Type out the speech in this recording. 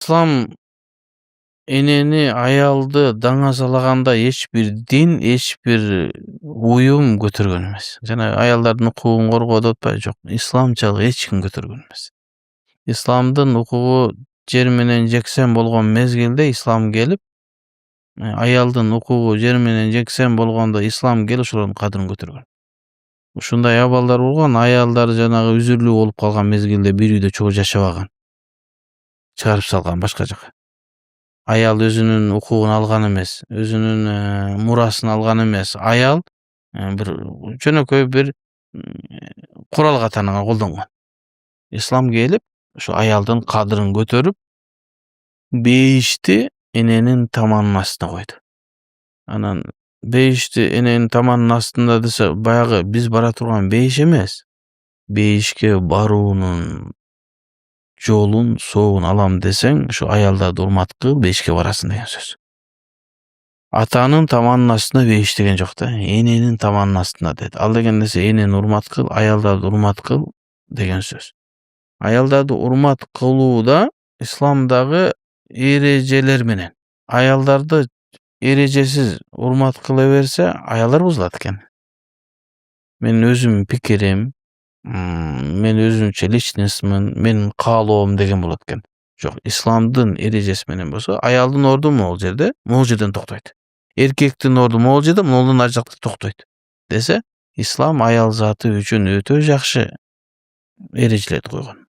İslam eneni aялды даңазалаганда эч бир дин, эч бир уюм көтөргөн эмес. Жана аялдардын укугун коргоо деп атпайбы? Жок. Исламчылык эч ким көтөргөн эмес. Исламдын укугу жер менен жексен болгон мезгилде ислам келип, аялдын укугу жер менен жексен болгондо ислам келип ошолордун кадырын көтөргөн. Ушундай абалдар болгон, аялдар жанагы үзүрлүү болуп калган мезгилде бир үйдө чогуу жашабаган. Чыгарып салган башка жака. Аял өзүнүн укугун алган эмес, өзүнүн мурасын алган эмес. Аял бир жөнөкөй бир курал катарына колдонгон. Ислам келип, ушу аялдын кадырын көтөрүп, бейишти эненин таманынын астына койду. Анан бейишти эненин таманынын астында десе, баягы биз бара турган бейиш эмес. Бейишке баруунун жолун, соогун алам десең, ушу аялдарды урмат кыл, бейишке барасың деген сөз. Атанын таманынын астына бейиш деген жок да, эненин таманынын астына деди. Ал деген нерсе энени урмат кыл, аялдарды урмат кыл деген сөз. Аялдарды урмат кылууда исламдагы эрежелер менен. Аялдарды эрежесиз урмат кыла берсе, аялдар бузулат экен. Менин өзүмдүн пикирим, мен өзүмчө личностмун, менин каалоом деген болот экен. Жок, исламдын эрежеси менен болсо, аялдын орду могул жерден токтойт. Эркектин орду могул жерде, могулдун ар жакта токтойт. Десе, ислам аял заты үчүн өтө жакшы эрежелерди койгон.